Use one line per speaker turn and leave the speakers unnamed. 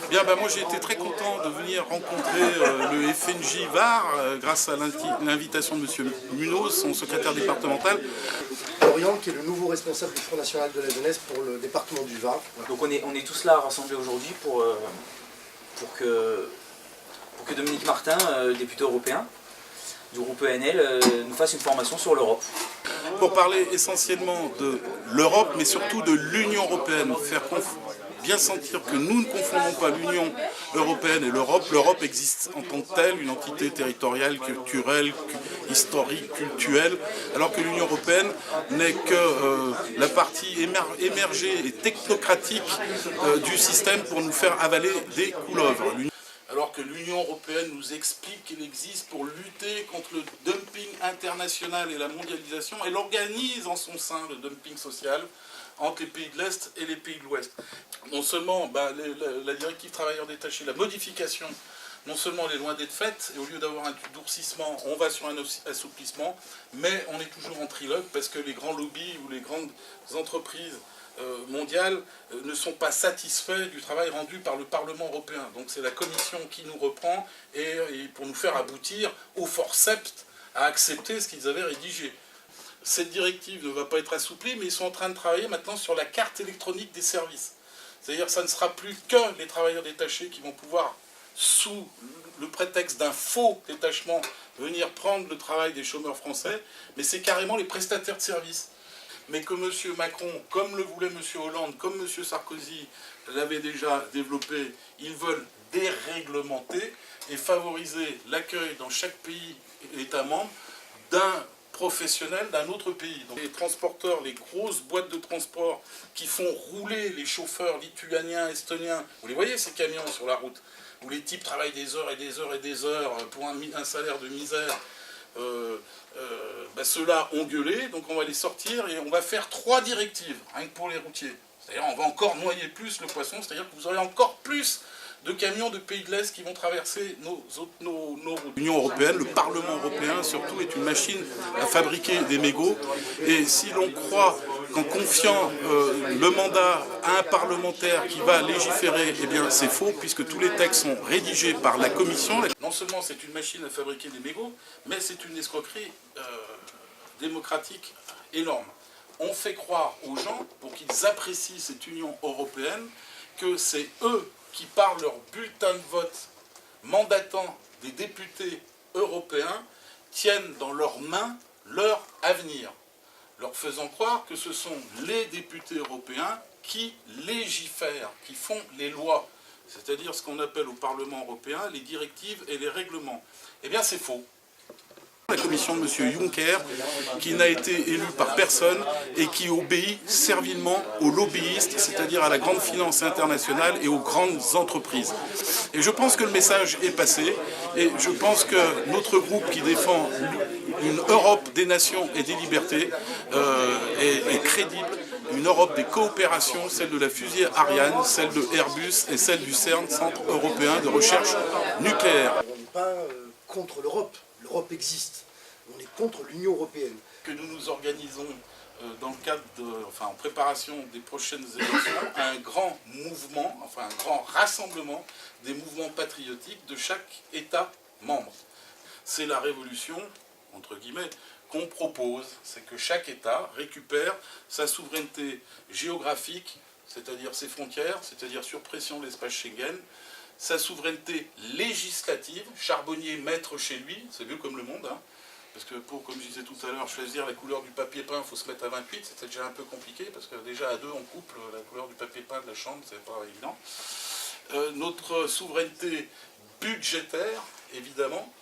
Bien, moi j'ai été très content de venir rencontrer le FNJ Var grâce à l'invitation de M. Munoz, son secrétaire départemental.
Florian, qui est le nouveau responsable du Front National de la Jeunesse pour le département du Var.
Donc on est tous là rassemblés aujourd'hui pour que Dominique Martin, député européen du groupe ENL, nous fasse une formation sur l'Europe.
Pour parler essentiellement de l'Europe, mais surtout de l'Union européenne, bien sentir que nous ne confondons pas l'Union européenne et l'Europe. L'Europe existe en tant que telle, une entité territoriale, culturelle, historique, culturelle, alors que l'Union européenne n'est que la partie émergée et technocratique du système pour nous faire avaler des couleuvres. Alors que l'Union européenne nous explique qu'elle existe pour lutter contre le dumping international et la mondialisation, elle organise en son sein le dumping social entre les pays de l'Est et les pays de l'Ouest. Non seulement la directive travailleurs détachés, la modification, non seulement elle est loin d'être faite, et au lieu d'avoir un durcissement, on va sur un assouplissement, mais on est toujours en trilogue parce que les grands lobbies ou les grandes entreprises mondiales ne sont pas satisfaits du travail rendu par le Parlement européen. Donc c'est la Commission qui nous reprend et pour nous faire aboutir au forceps à accepter ce qu'ils avaient rédigé. Cette directive ne va pas être assouplie, mais ils sont en train de travailler maintenant sur la carte électronique des services. C'est-à-dire que ça ne sera plus que les travailleurs détachés qui vont pouvoir, sous le prétexte d'un faux détachement, venir prendre le travail des chômeurs français, mais c'est carrément les prestataires de services. Mais que M. Macron, comme le voulait M. Hollande, comme M. Sarkozy l'avait déjà développé, ils veulent déréglementer et favoriser l'accueil dans chaque pays État membre d'un professionnels d'un autre pays. Donc les transporteurs, les grosses boîtes de transport qui font rouler les chauffeurs lituaniens, estoniens, vous les voyez ces camions sur la route, où les types travaillent des heures et des heures et des heures pour un salaire de misère, ceux-là ont gueulé, donc on va les sortir et on va faire 3 directives, rien que pour les routiers. C'est-à-dire on va encore noyer plus le poisson, c'est-à-dire que vous aurez encore plus de camions de pays de l'Est qui vont traverser nos routes. L'Union européenne, le Parlement européen surtout, est une machine à fabriquer des mégots. Et si l'on croit qu'en confiant le mandat à un parlementaire qui va légiférer, eh bien c'est faux, puisque tous les textes sont rédigés par la Commission. Non seulement c'est une machine à fabriquer des mégots, mais c'est une escroquerie démocratique énorme. On fait croire aux gens, pour qu'ils apprécient cette Union européenne, que c'est eux qui, par leur bulletin de vote mandatant des députés européens, tiennent dans leurs mains leur avenir, leur faisant croire que ce sont les députés européens qui légifèrent, qui font les lois, c'est-à-dire ce qu'on appelle au Parlement européen les directives et les règlements. Eh bien c'est faux. La commission de M. Juncker, qui n'a été élu par personne et qui obéit servilement aux lobbyistes, c'est-à-dire à la grande finance internationale et aux grandes entreprises. Et je pense que le message est passé, et je pense que notre groupe qui défend une Europe des nations et des libertés est crédible, une Europe des coopérations, celle de la fusée Ariane, celle de Airbus et celle du CERN, Centre européen de recherche nucléaire.
On n'est pas contre l'Europe. L'Europe existe. On est contre l'Union européenne.
Que nous nous organisons dans le cadre en préparation des prochaines élections, un grand mouvement, un grand rassemblement des mouvements patriotiques de chaque État membre. C'est la révolution, entre guillemets, qu'on propose. C'est que chaque État récupère sa souveraineté géographique, c'est-à-dire ses frontières, c'est-à-dire sur pression de l'espace Schengen, sa souveraineté législative, charbonnier maître chez lui, c'est vieux comme le monde, hein, parce que pour, comme je disais tout à l'heure, choisir la couleur du papier peint, il faut se mettre à 28, c'était déjà un peu compliqué, parce que déjà à 2 on coupe la couleur du papier peint de la chambre, c'est pas évident. Notre souveraineté budgétaire, évidemment,